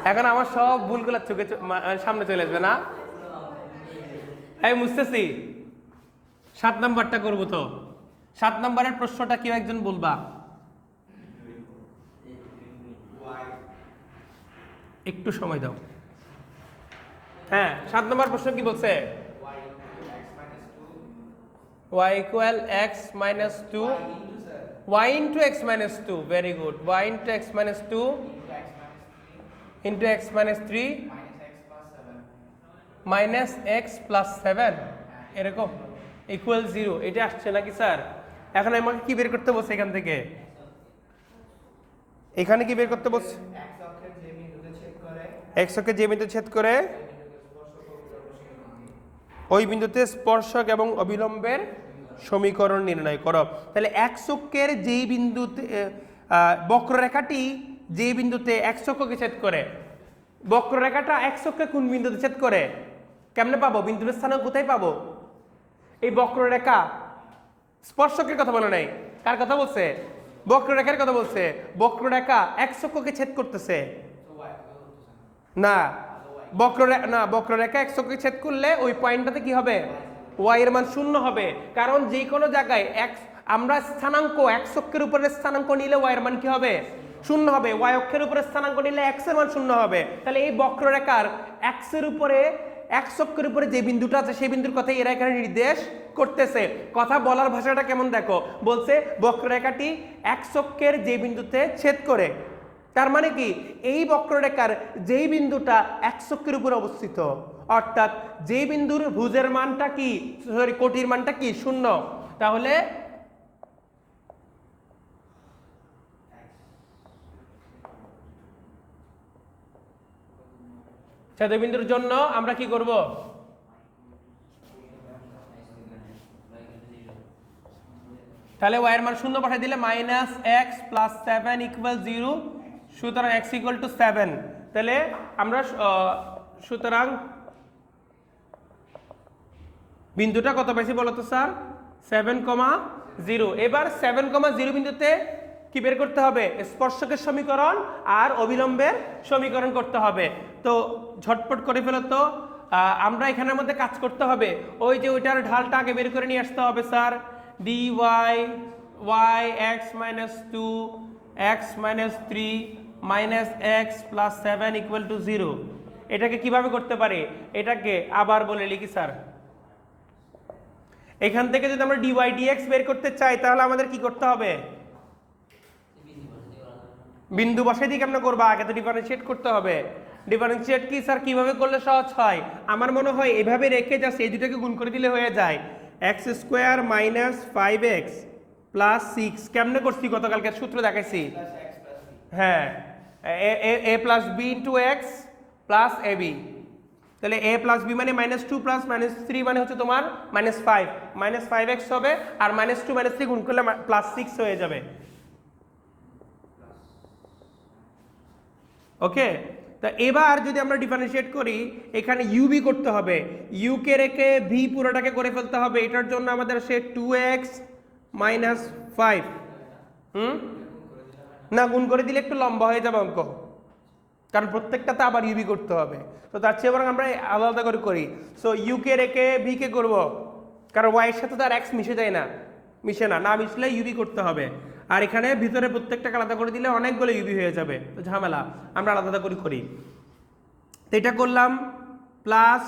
S1: এখন আমার সব ভুলগুলো চোখে সামনে চলে আসবে না। এই মুছতেছি, 7 নাম্বারটা করবো তো। 7 নাম্বারের প্রশ্নটা কেউ একজন বলবা, একটু সময় দাও। হ্যাঁ 7 নম্বর প্রশ্ন কি বলছে? y equal x minus 2, y into x minus 2, very good, y into x minus 2 into x minus 3 minus x plus 7 এরকম ইকুয়াল 0, এটা আসছে নাকি স্যার? এখন আমাকে কি বের করতে বলছে এখান থেকে? এখানে কি বের করতে বলছে? x অক্ষে যে বিন্দু ছেদ করে ওই বিন্দুতে স্পর্শক এবং অবিলম্বের সমীকরণ নির্ণয় করো। তাহলে x অক্ষের যেই বিন্দুতে বক্ররেখাটি যে বিন্দুতে x অক্ষকে ছেদ করে, বক্ররেখাটা x অক্ষে কোন বিন্দুতে ছেদ করে কেমনে পাবো? বিন্দুর স্থান কোথায় পাবো? এই বক্ররেখা স্পর্শকের কথা বলে নাই, কার কথা বলছে? বক্ররেখার কথা বলছে। বক্ররেখা x অক্ষকে ছেদ করতেছে না, বক্ররেখা x অক্ষকে ছেদ করলে ওই পয়েন্টটাতে কি হবে? y এর মান 0 হবে, কারণ যে কোনো জায়গায় x আমরা স্থানাঙ্ক x অক্ষের উপরে স্থানাঙ্ক নিলে y এর মান কি হবে? 0 হবে। y অক্ষের উপরে স্থানাঙ্ক নিলে x এর মান 0 হবে। তাহলে এই বক্ররেখার x এর উপরে x অক্ষের উপরে যে বিন্দুটা আছে সেই বিন্দুর কথাই এরা এখানে নির্দেশ করতেছে। কথা বলার ভাষাটা কেমন দেখো, বলছে বক্ররেখাটি x অক্ষের যে বিন্দুতে ছেদ করে, তার মানে কি এই বক্ররেখার যেই বিন্দুটা x অক্ষের উপরে অবস্থিত, অর্থাৎ যেই বিন্দুর ভুজের মানটা কি, সরি কোটির মানটা কি 0, তাহলে ছেদবিন্দুর জন্য আমরা কি করব? তাহলে y এর মান শূন্য পাঠিয়ে দিলে -x + 7 = 0, সুতরাং x = 7। তাহলে আমরা সুতরাং বিন্দুটা কত পাইছি বলো তো স্যার? 7,0। এবার 7,0 বিন্দুতে কি বের করতে হবে? স্পর্শকের সমীকরণ আর অবিলম্বের সমীকরণ করতে হবে। তো ঝটপট করে ফেলো তো। আমরা এখানের মধ্যে কাজ করতে হবে, ওই যে ওইটার ঢালটা আগে বের করে নিয়ে আসতে হবে sir. dy y x - 2 x - 3 - x + 7 = 0। এটাকে কিভাবে করতে পারি? এটাকে আবার বলে লিখি স্যার। এখান থেকে যদি আমরা dy dx বের করতে চাই তাহলে আমাদের কি করতে হবে? বিন্দু বসাই দিয়ে কেমন করবা? আগে তো ডিফারেন্সিয়েট করতে হবে। ডিফারেন্সিয়েট কি স্যার কিভাবে করলে সহজ হয়? আমার মনে হয় এভাবে রেখে জাস্ট এই দুটোকে গুণ করে দিলে হয়ে যায়। x² - 5x + 6 কেমনে করছি? গতকালকে সূত্র দেখাইছি। হ্যাঁ, a + b * x + ab। তাহলে a + b মানে -2 + -3 মানে হচ্ছে তোমার -5, -5x হবে, আর -2 - 3 গুণ করলে +6 হয়ে যাবে। ওকে, তো এবার যদি আমরা ডিফারেন্সিয়েট করি, এখানে ইউবি করতে হবে, ইউ কে রেখে ভি পুরোটাকে করে ফেলতে হবে। এটার জন্য আমাদের আসে 2x - 5। না, গুণ করে দিলে একটু লম্বা হয়ে যাবে অঙ্ক, কারণ প্রত্যেকটাতে আবার ইউবি করতে হবে। তো তার চেয়ে বরং আমরা আলাদা করে করি। সো ইউ কে রেখে ভি কে করবো, কারণ ওয়াই এর সাথে তো আর এক্স মিশে যায় না, মিশে না, না মিশলে ইউবি করতে হবে। আর এখানে ভিতরে প্রত্যেকটাকে আলাদা করে দিলে অনেকগুলো ইউবি হয়ে যাবে, তো ঝামেলা, আমরা আলাদা করে করি। তো এটা করলাম প্লাস,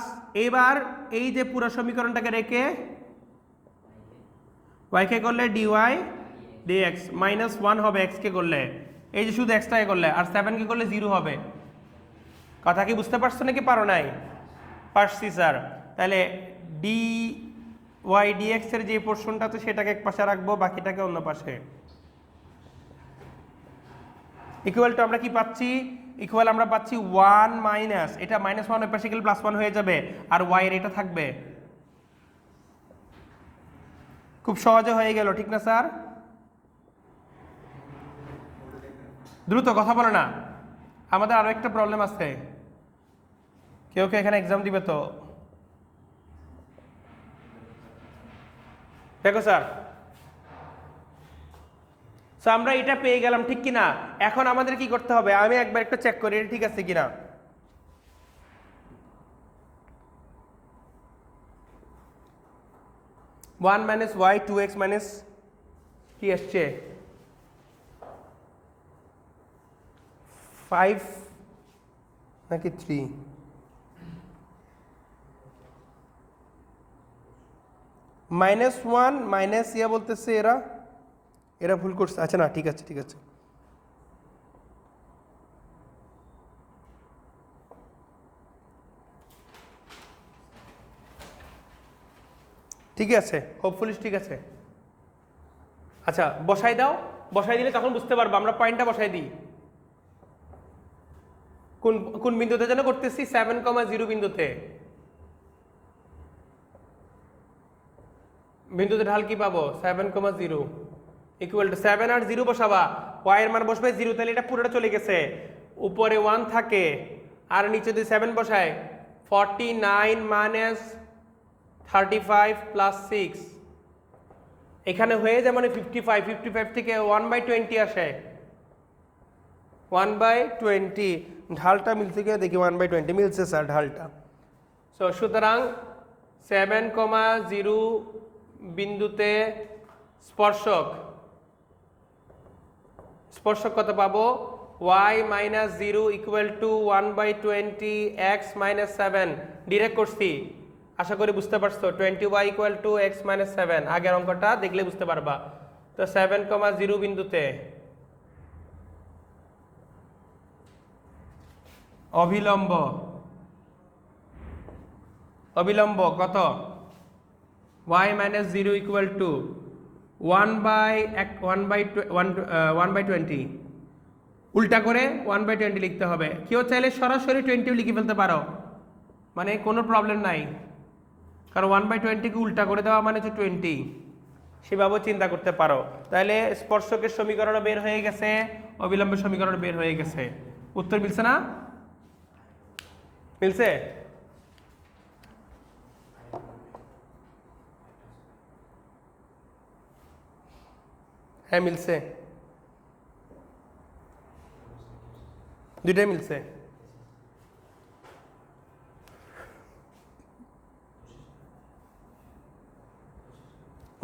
S1: এবার এই যে পুরো সমীকরণটাকে রেখে y কে করলে dy dx -1 হবে, x কে করলে, এই যে শুধু xটাকে করলে, আর 7 কে করলে 0 হবে। কথা কি বুঝতে পারছো নাকি পারো নাই? পারছি স্যার। তাহলে dy dx এর যে পোর্শনটা আছে সেটাকে এক পাশে রাখবো, বাকিটাকে অন্য পাশে। ইকুয়াল টু আমরা কি পাচ্ছি? ইকুয়াল আমরা পাচ্ছি 1 মাইনাস, এটা -1 এর পাশে গেলে +1 হয়ে যাবে, আর y এর এটা থাকবে। খুব সহজে হয়ে গেল, ঠিক না স্যার? দ্রুত কথা বলে না, আমাদের আরো একটা প্রবলেম আছে। কেউ কেউ এখানে এক্সাম দিবে তো? দেখো স্যার, আমরা এটা পেয়ে গেলাম, ঠিক কিনা? এখন আমাদের কি করতে হবে? আমি একবার একটু চেক করি এটা ঠিক আছে কিনা। One minus Y 2x minus কি আসছে 5 নাকি 3? -1 মাইনাস ইয়া বলতেছে, এরা ভুল করছে। আচ্ছা না, ঠিক আছে ঠিক আছে, ঠিক আছে, হোপফুলি ঠিক আছে। আচ্ছা বসাই দাও, বসাই দিলে তখন বুঝতে পারবো। আমরা পয়েন্টটা বসাই দিই, কোন কোন বিন্দুতে যেন করতেছি? 7,0 বিন্দুতে। বিন্দুতে ঢাল কি পাবো? 7,0 ইকুয়াল টু 7 আর 0 বসাবা, y এর মান বসবে 0, তাহলে এটা পুরোটা চলে গেছে। উপরে 1 থাকে আর নিচে যদি 7 বসায়, 49 মাইনাস 35 প্লাস 6, এখানে হয়ে যায় মানে 55। 55 থেকে 1/20 আসে, 1/20। ঢালটা মিলছে কিনা দেখি, 1/20 মিলছে স্যার ঢালটা। সুতরাং 7,0 বিন্দুতে স্পর্শক কত পাবো? y - 0 equal to 1/20 x - 7। Direct করছি, আশা করি বুঝতে পারছো। 20y ইকুয়াল টু x - 7, আগের অঙ্কটা দেখলে বুঝতে পারবা। তো 7,0 বিন্দুতে অবিলম্ব কত? y - 0 ইকুয়াল টু 1/20 উল্টা করে 1/20 লিখতে হবে। কেউ চাইলে সরাসরি 20 লিখে ফেলতে পারো, মানে কোনো প্রবলেম নাই, কারণ 1/20 উল্টা করে দেওয়া মানে হচ্ছে 20, সেভাবেও চিন্তা করতে পারো। তাহলে স্পর্শকের সমীকরণ বের হয়ে গেছে, অবিলম্বের সমীকরণ বের হয়ে গেছে। উত্তর মিলছে না? মিলছে? হ্যাঁ মিলছে, দুইটাই মিলছে।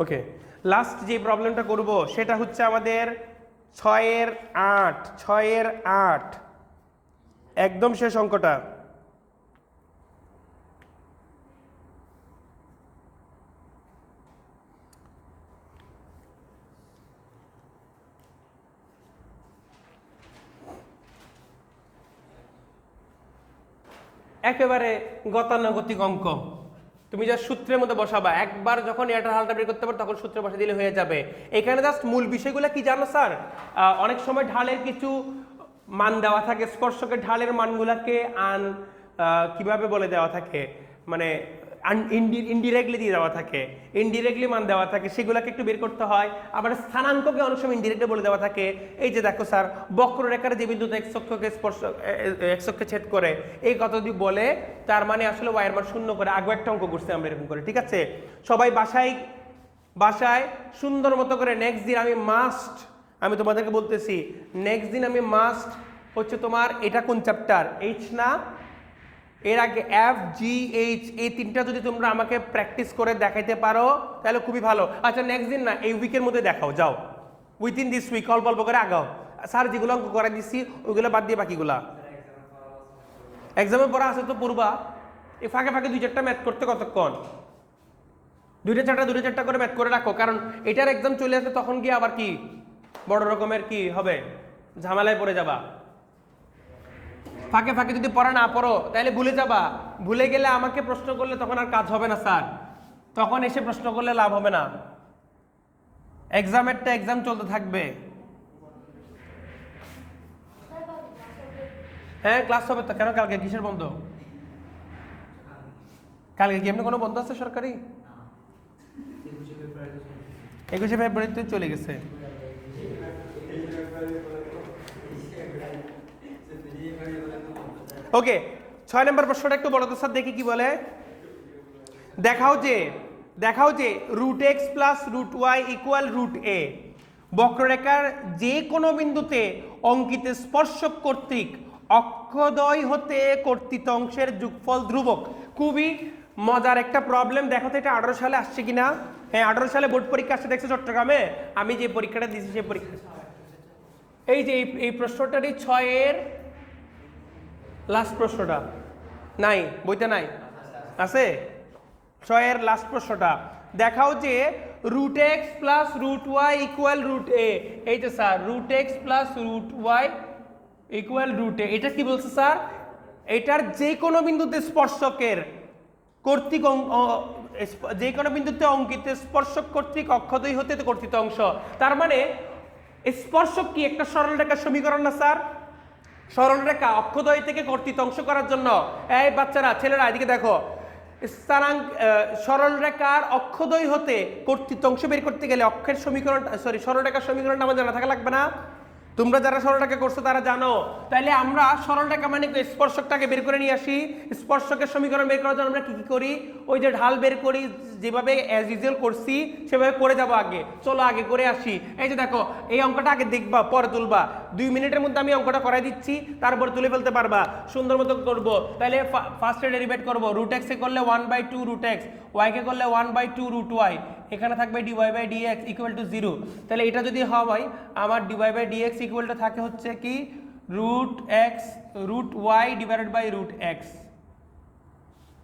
S1: ওকে, লাস্ট যে প্রবলেমটা করব সেটা হচ্ছে আমাদের 6-এর 8 একদম শেষ অঙ্কটা। একেবারে গতানুগতিক অঙ্ক, তুমি যা সূত্রের মধ্যে বসাবা, একবার যখন এটার হালটা বের করতে পারো তখন সূত্রে বসে দিলে হয়ে যাবে। এখানে জাস্ট মূল বিষয়গুলো কি জানো স্যার? অনেক সময় ঢালের কিছু মান দেওয়া থাকে, স্পর্শকের ঢালের মানগুলাকে কিভাবে বলে দেওয়া থাকে, মানে ইনডিরেক্টলি দিয়ে দেওয়া থাকে, ইনডিরেক্টলি মান দেওয়া থাকে, সেগুলোকে একটু বের করতে হয়। আবার স্থানাঙ্ককে অনেক সময় ইনডিরেক্টলি বলে দেওয়া থাকে। এই যে দেখো স্যার, বক্ররেখার যে বিন্দুতে x অক্ষকে ছেদ করে এই কথা যদি বলে, তার মানে আসলে y এর মান 0 করে। আগে একটা অঙ্ক করছি আমরা এরকম করে, ঠিক আছে? সবাই বাসায় সুন্দর মতো করে নেক্সট দিন আমি তোমাদেরকে বলতেছি, নেক্সট দিন আমি মাস্ট হচ্ছে তোমার, এটা কোন চ্যাপ্টার? এইচ না? এর আগে FGH এই তিনটা যদি তোমরা আমাকে প্র্যাকটিস করে দেখাইতে পারো তাহলে খুবই ভালো। আচ্ছা নেক্সট দিন না, এই উইকের মধ্যে দেখাও, যাও উইথিন দিস উইক অল্প অল্প করে আগাও। স্যার যেগুলো অঙ্ক করে দিচ্ছি ওইগুলো বাদ দিয়ে বাকিগুলা এক্সামের পড়া আছে তো পড়বা। এই ফাঁকে ফাঁকে 2-4টা ম্যাথ করতে কতক্ষণ? 2-4টা করে ম্যাথ করে রাখো, কারণ এটার এক্সাম চলে আসে, তখন গিয়ে আবার কি বড় রকমের কি হবে, ঝামেলায় পড়ে যাবা। ফাঁকে ফাঁকে যদি পড়া না পড়ো তাহলে ভুলে যাবা, ভুলে গেলে আমাকে প্রশ্ন করলে তখন আর কাজ হবে না স্যার, তখন এসে প্রশ্ন করলে লাভ হবে না। এক্সাম চলতে থাকবে। হ্যাঁ ক্লাস হবে তো, কেন? কালকে কিসের বন্ধ? কালকে কি এমনি কোনো বন্ধ আছে সরকারি? 21শে ফেব্রুয়ারিতে চলে গেছে। ওকে, 6 নম্বর প্রশ্নটা একটু বলো তো স্যার, দেখি কি বলে। দেখাও যে √x + √y = √a বক্ররেখার যে কোনো বিন্দুতে অঙ্কিত স্পর্শক কর্তৃক অক্ষদ্বয় হতে কর্তৃত অংশের যোগফল ধ্রুবক। খুবই মজার একটা প্রবলেম। দেখো তো এটা 18 সালে আসছে কিনা। হ্যাঁ 18 সালে বোর্ড পরীক্ষা আসছে, দেখছো চট্টগ্রামে? আমি যে পরীক্ষাটা দিয়েছি সেই পরীক্ষা, এই যে এই প্রশ্নটারই 6-এর লাস্ট প্রশ্নটা নাই, বইতে নাই, আছে 6-এর লাস্ট প্রশ্নটা। দেখাও যে √x + √y = √a। এই যে স্যার √x + √y = √a, এটা কি বলছে স্যার? এটার যে কোনো বিন্দুতে স্পর্শকের কর্তৃক যে কোনো বিন্দুতে অঙ্কিত স্পর্শক কর্তৃক অক্ষদ্বয় হতে কর্তৃত অংশ। তার মানে স্পর্শক কি একটা সরলরেখার সমীকরণ না স্যার? সরলরেখা অক্ষদ্বয় থেকে কর্তৃত অংশ করার জন্য, এই বাচ্চারা ছেলেরা এদিকে দেখো, সরলরেখার অক্ষদ্বয় হতে কর্তৃত অংশ বের করতে গেলে অক্ষের সমীকরণ, সরলরেখার সমীকরণটা আমাদের জানা থাকা লাগবে না? তোমরা যারা সরলরেখা করছো তারা জানো। তাইলে আমরা সরলরেখা মানে স্পর্শকটাকে বের করে নিয়ে আসি। স্পর্শকের সমীকরণ বের করার জন্য আমরা কি করি? ওই যে ঢাল বের করি, যেভাবে অ্যাজ ইউজুয়াল করছি সেভাবে করে যাব। আগে চলো আগে করে আসি। এই যে দেখো, এই অঙ্কটা আগে দেখবা, পরে তুলবা। 2 মিনিটের মধ্যে আমি অঙ্কটা করাই দিচ্ছি, তারপর তুলে ফেলতে পারবা, সুন্দর মতো করবো। তাহলে ফার্স্টে ডেরিভেট করবো। √x এ করলে 1/2 √x, y কে করলে 1/2 √y, এখানে থাকবে dy/dx = 0। তাহলে এটা যদি হয় আমার dy/dx ইকুয়ালটা থাকে হচ্ছে কি √x √y /√x,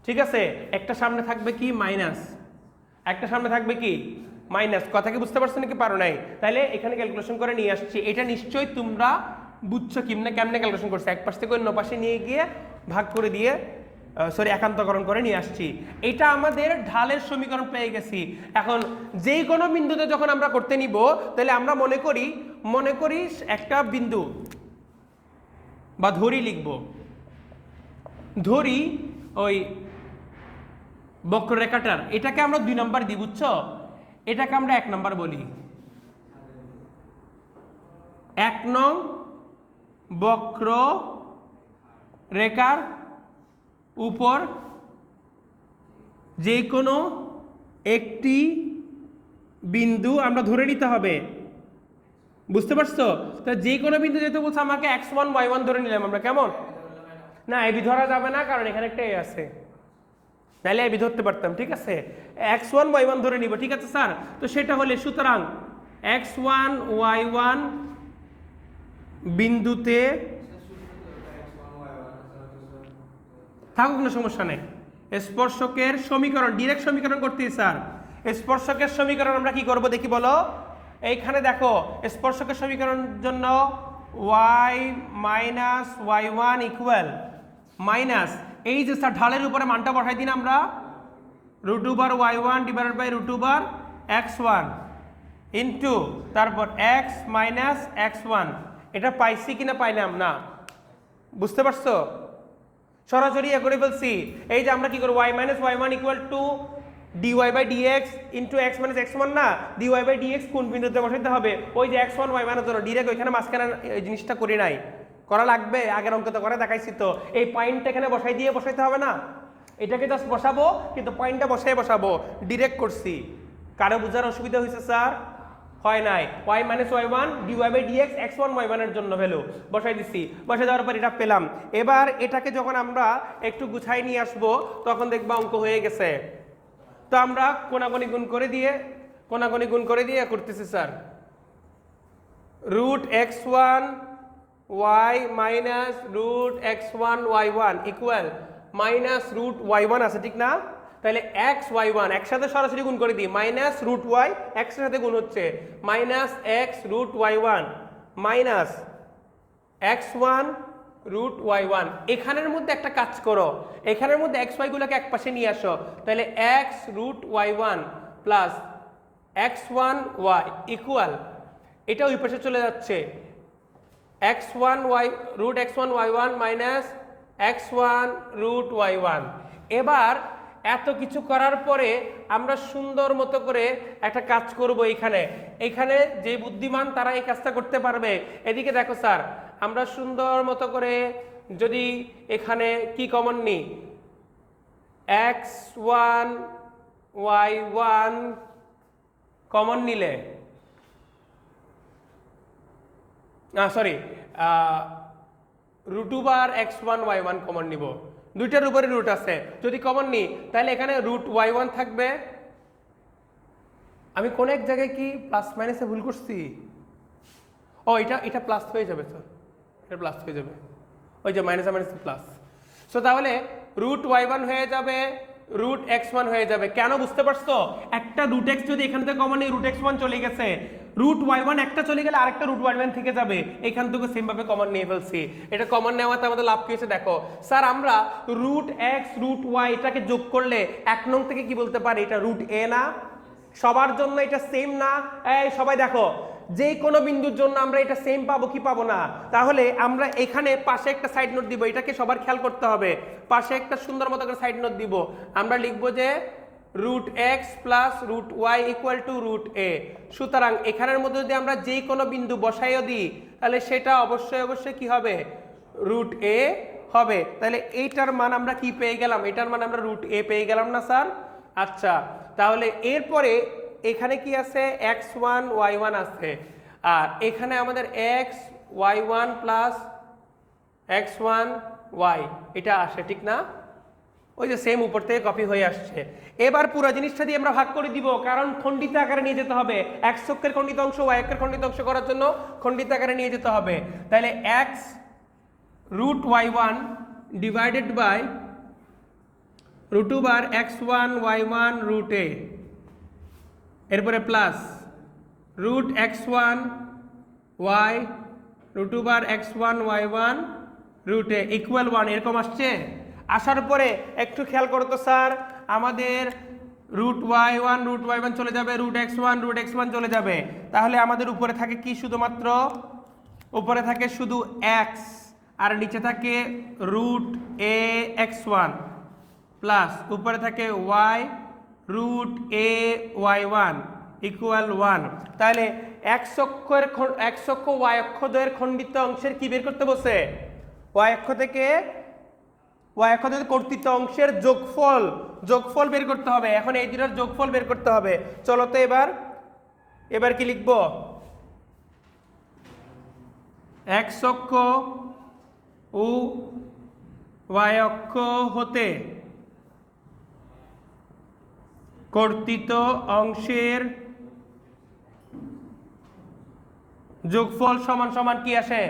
S1: ঠিক আছে? একটা সামনে থাকবে কি মাইনাস, একটা সামনে থাকবে কি মাইনাস। কথা কি বুঝতে পারছো নাকি পারো নাই? তাহলে এখানে ক্যালকুলেশন করে নিয়ে আসছি। এটা নিশ্চয়ই তোমরা বুঝছো কেমনে ক্যালকুলেশন করছে। এক পাশ থেকে অন্য পাশে নিয়ে গিয়ে ভাগ করে দিয়ে সরি একান্তকরণ করে নিয়ে আসছি। এটা আমাদের ঢালের সমীকরণ পেয়ে গেছি। এখন যেই কোনো বিন্দুতে যখন আমরা করতে নিব তাহলে আমরা মনে করি একটা বিন্দু বা ধরি লিখব, ধরি ওই বক্ররেখাটার এটাকে আমরা 2 নম্বর দিই, বুঝছো? এটাকে আমরা 1 নম্বর বলি। 1 নং বক্র রেখার উপর যে কোনো একটি বিন্দু আমরা ধরে নিতে হবে, বুঝতে পারছো? তো যে কোনো বিন্দু যেহেতু বলছে আমাকে x1 y1 ধরে নিলাম আমরা, কেমন? না এবি ধরা যাবে না, কারণ এখানে একটা এ আছে, তাহলে এবি ধরতে পারতাম, ঠিক আছে? x1 y1 ধরে নিব, ঠিক আছে স্যার? তো সেটা হলে সুতরাং x1 y1 বিন্দুতে থাকুক না, সমস্যা নেই। স্পর্শকের সমীকরণ ডিরেক্ট সমীকরণ করতেই স্যার। স্পর্শকের সমীকরণ আমরা কি করব দেখি বলো। এইখানে দেখো স্পর্শকের সমীকরণ জন্য y minus y1 equal minus এই যে স্যার ঢালের উপরে মানটা বসাই দিন আমরা, √y1 divided by √x1 into তারপর x মাইনাস x1। এটা পাইছি কিনা পাইলাম না, বুঝতে পারছো? সরাসরি এ করে বলছি। এই যে আমরা কি করব, y minus y1 equal to dy by dx into x minus x1 না, dy বাই dx কোন বিন্দুতে বসাইতে হবে? ওই যে x1 y1 এর জন্য ডিরেক্ট ওইখানে মাঝখানে এই জিনিসটা করি নাই, করা লাগবে, আগের অঙ্কতে করে দেখাইছি তো। এই পয়েন্টটা এখানে বসাইতে হবে না, এটাকে জাস্ট বসাবো, কিন্তু পয়েন্টটা বসাবো, ডিরেক্ট করছি। কারো বুঝার অসুবিধা হয়েছে স্যার? হয় নাই। y minus y1 dy by dx x1 y1 এর জন্য ভ্যালু বসাই দিছি, বসাই দেওয়ার পর এটা পেলাম। এবার এটাকে যখন আমরা একটু গুছাই নিয়ে আসবো তখন দেখবা অঙ্ক হয়ে গেছে। তো আমরা কোনাগুনি গুণ করে দিয়ে করতেছি sir, √x1 y minus √x1 y1 equal minus √y1 আছে, ঠিক না? তাহলে x y1 একসাথে সরাসরি গুণ করে দিই, মাইনাস √y x এর সাথে গুণ হচ্ছে, minus x √y1 minus x1 √y1। এখানের মধ্যে একটা কাজ করো, এখানের মধ্যে xy গুলোকে এক পাশে নিয়ে আসো, তাহলে x √y1 plus x1 y equal এটা ওই পাশে চলে যাচ্ছে, x1 y √x1 y1 minus x1 √y1। এবার এত কিছু করার পরে আমরা সুন্দর মতো করে একটা কাজ করব। এখানে যে বুদ্ধিমান তারা এই কাজটা করতে পারবে। এদিকে দেখো স্যার, আমরা সুন্দর মতো করে যদি এখানে কি কমন নিই, x1 y1 কমন নিলে, সরি √2 x1 y1 কমন নিব, দুইটার উপরে রুট আছে, যদি কমন নিই তাহলে এখানে √y1 থাকবে। আমি কোন এক জায়গায় কি প্লাস মাইনাসে ভুল করছি? ও এটা প্লাস হয়ে যাবে স্যার, এটা প্লাস হয়ে যাবে, ওই যে মাইনাস মাইনাস প্লাস। সো তাহলে √y1 হয়ে যাবে, √x1 হয়ে যাবে। কেন বুঝতে পারছো? একটা √x যদি এখান থেকে কমন নিই, √x1 চলে গেছে, √y1 একটা চলে গেলে আরেকটা √y1 থেকে যাবে, এখান থেকে সেম ভাবে কমন নিয়ে ফেলছি। এটা কমন নেওয়াতে আমাদের লাভ কি হয়েছে দেখো স্যার, আমরা √x √y এটাকে যোগ করলে 1 নং থেকে কি বলতে পারি, এটা √a না? সবার জন্য এটা সেম না? এই সবাই দেখো, যে কোনো বিন্দুর জন্য আমরা এটা সেম পাবো কি পাবো না? তাহলে আমরা এখানে পাশে একটা সাইড নোট দিব, এটাকে সবার খেয়াল করতে হবে। পাশে একটা সুন্দর মতো করে সাইড নোট দিব, আমরা লিখবো যে √x plus √y equal to √a। সুতরাং এখানের মধ্যে যদি আমরা যে কোনো বিন্দু বসাইও দিই তাহলে সেটা অবশ্যই কি হবে, √a হবে। তাহলে এইটার মান আমরা কি পেয়ে গেলাম, এটার মান আমরা √a পেয়ে গেলাম না স্যার? আচ্ছা, তাহলে এরপরে এখানে কি আছে, x1 y1 আছে, আর এখানে আমাদের x y1 plus x1 y এটা আসে, ঠিক না? ওই যে সেম উপর থেকে কপি হয়ে আসছে। এবার পুরো জিনিসটা দিয়ে আমরা ভাগ করে দিব, কারণ খণ্ডিত আকারে নিয়ে যেতে হবে। x অক্ষের খণ্ডিত অংশ y অক্ষের খণ্ডিত অংশ করার জন্য খণ্ডিত আকারে নিয়ে যেতে হবে। তাহলে x √y1 divided by √2 x1 y1 √a, এরপরে plus √x1 y √2 x1 y1 √a equal 1, এরকম আসছে। আসার পরে একটু খেয়াল করো তো স্যার, আমাদের √y1 √y1 চলে যাবে, √x1 চলে যাবে, তাহলে আমাদের উপরে থাকে কি শুধুমাত্র, উপরে থাকে শুধু x আর নিচে থাকে √ax1 প্লাস উপরে থাকে y √ay1 ইকুয়াল 1। তাহলে x অক্ষ y অক্ষ দ্বয়ের খণ্ডিত অংশের কি বের করতে বসে, y অক্ষ থেকে কর্তিত অংশের যোগফল বের করতে হবে। এখন এই দুটোর যোগফল বের করতে হবে। চলো তো এবার কি লিখব, x অক্ষ ও y অক্ষ হতে কর্তিত অংশের যোগফল সমান সমান কি আসে,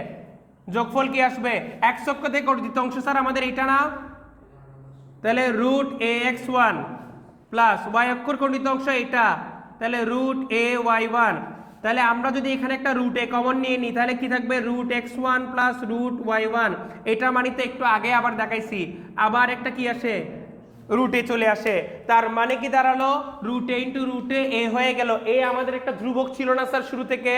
S1: যোগফল কি আসবে, x অক্ষ থেকে কর্তিত অংশ স্যার আমাদের এটা না, তাহলে √ax1 প্লাস y অক্ষর খণ্ডিত অংশ এটা, তাহলে √ay1। তাহলে আমরা যদি এখানে একটা √a কমন নিয়ে নিই তাহলে কি থাকবে, √x1 প্লাস √y1। এটা মানে তো একটু আগে আবার দেখাইছি, আবার একটা কি আসে, √a চলে আসে। তার মানে কি দাঁড়ালো, √a ইন্টু √a হয়ে গেল। এ আমাদের একটা ধ্রুবক ছিল না স্যার শুরু থেকে,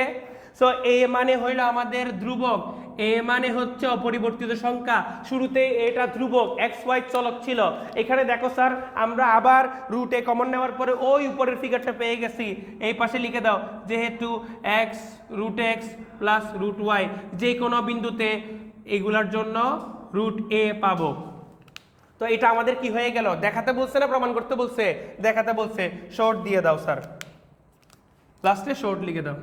S1: সো এ মানে হইলো আমাদের ধ্রুবক, এ মানে হচ্ছে অপরিবর্তিত সংখ্যা, শুরুতে এটা ধ্রুবক xy চলক ছিল। এখানে দেখো স্যার আমরা আবার √a কমন নেওয়ার পরে ওই উপরের ফিগারটা পেয়ে গেছি, এই পাশে লিখে দাও, যেহেতু x √x প্লাস √y যে কোনো বিন্দুতে এগুলার জন্য √a পাবো। তো এটা আমাদের কি হয়ে গেল, দেখাতে বলছে না প্রমাণ করতে বলছে, দেখাতে বলছে, শর্ট দিয়ে দাও স্যার, লাস্টে শর্ট লিখে দাও।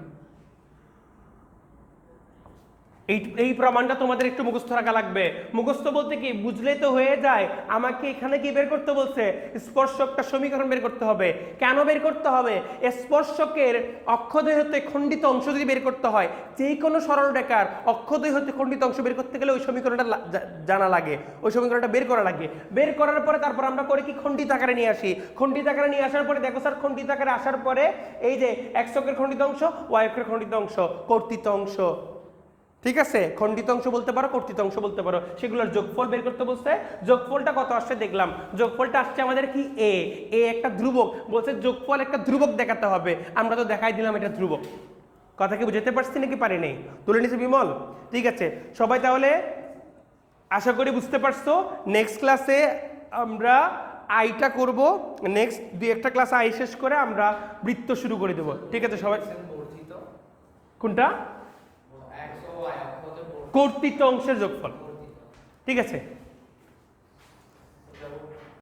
S1: এই প্রমাণটা তোমাদের একটু মুখস্থ রাখা লাগবে। মুখস্থ বলতে কি, বুঝলেই তো হয়ে যায়। আমাকে এখানে কি বের করতে বলছে, স্পর্শকটা সমীকরণ বের করতে হবে। কেন বের করতে হবে, স্পর্শকের অক্ষদ্বয় হতে খণ্ডিত অংশ যদি বের করতে হয়, যে কোনো সরল রেখার অক্ষদ্বয় হতে খণ্ডিত অংশ বের করতে গেলে ওই সমীকরণটা জানা লাগে, ওই সমীকরণটা বের করা লাগে। বের করার পরে তারপর আমরা করে কি খণ্ডিত আকারে নিয়ে আসি। খণ্ডিত আকারে নিয়ে আসার পরে দেখো স্যার, খণ্ডিত আকারে আসার পরে এই যে x অক্ষের খণ্ডিত অংশ, y অক্ষের খণ্ডিত অংশ, কর্তিত অংশ, ঠিক আছে, খণ্ডিত অংশ বলতে পারো, কর্তিত অংশ বলতে পারো, সেগুলোর যোগফল বের করতে বলছে। যোগফলটা কত আসছে দেখলাম, যোগফলটা আসছে আমাদের কি এ একটা ধ্রুবক, বলছে যোগফল একটা ধ্রুবক দেখাতে হবে, আমরা তো দেখাই দিলাম এটা ধ্রুবক। কথা কি বুঝতে পারছি নাকি পারি নেই, তুলে নিছে বিমল? ঠিক আছে সবাই, তাহলে আশা করি বুঝতে পারছো। নেক্সট ক্লাসে আমরা আইটা করব, নেক্সট দুই একটা ক্লাস আই শেষ করে আমরা বৃত্ত শুরু করে দেবো। ঠিক আছে সবাই, কোনটা, কর্তিত অংশের যোগফল, ঠিক আছে।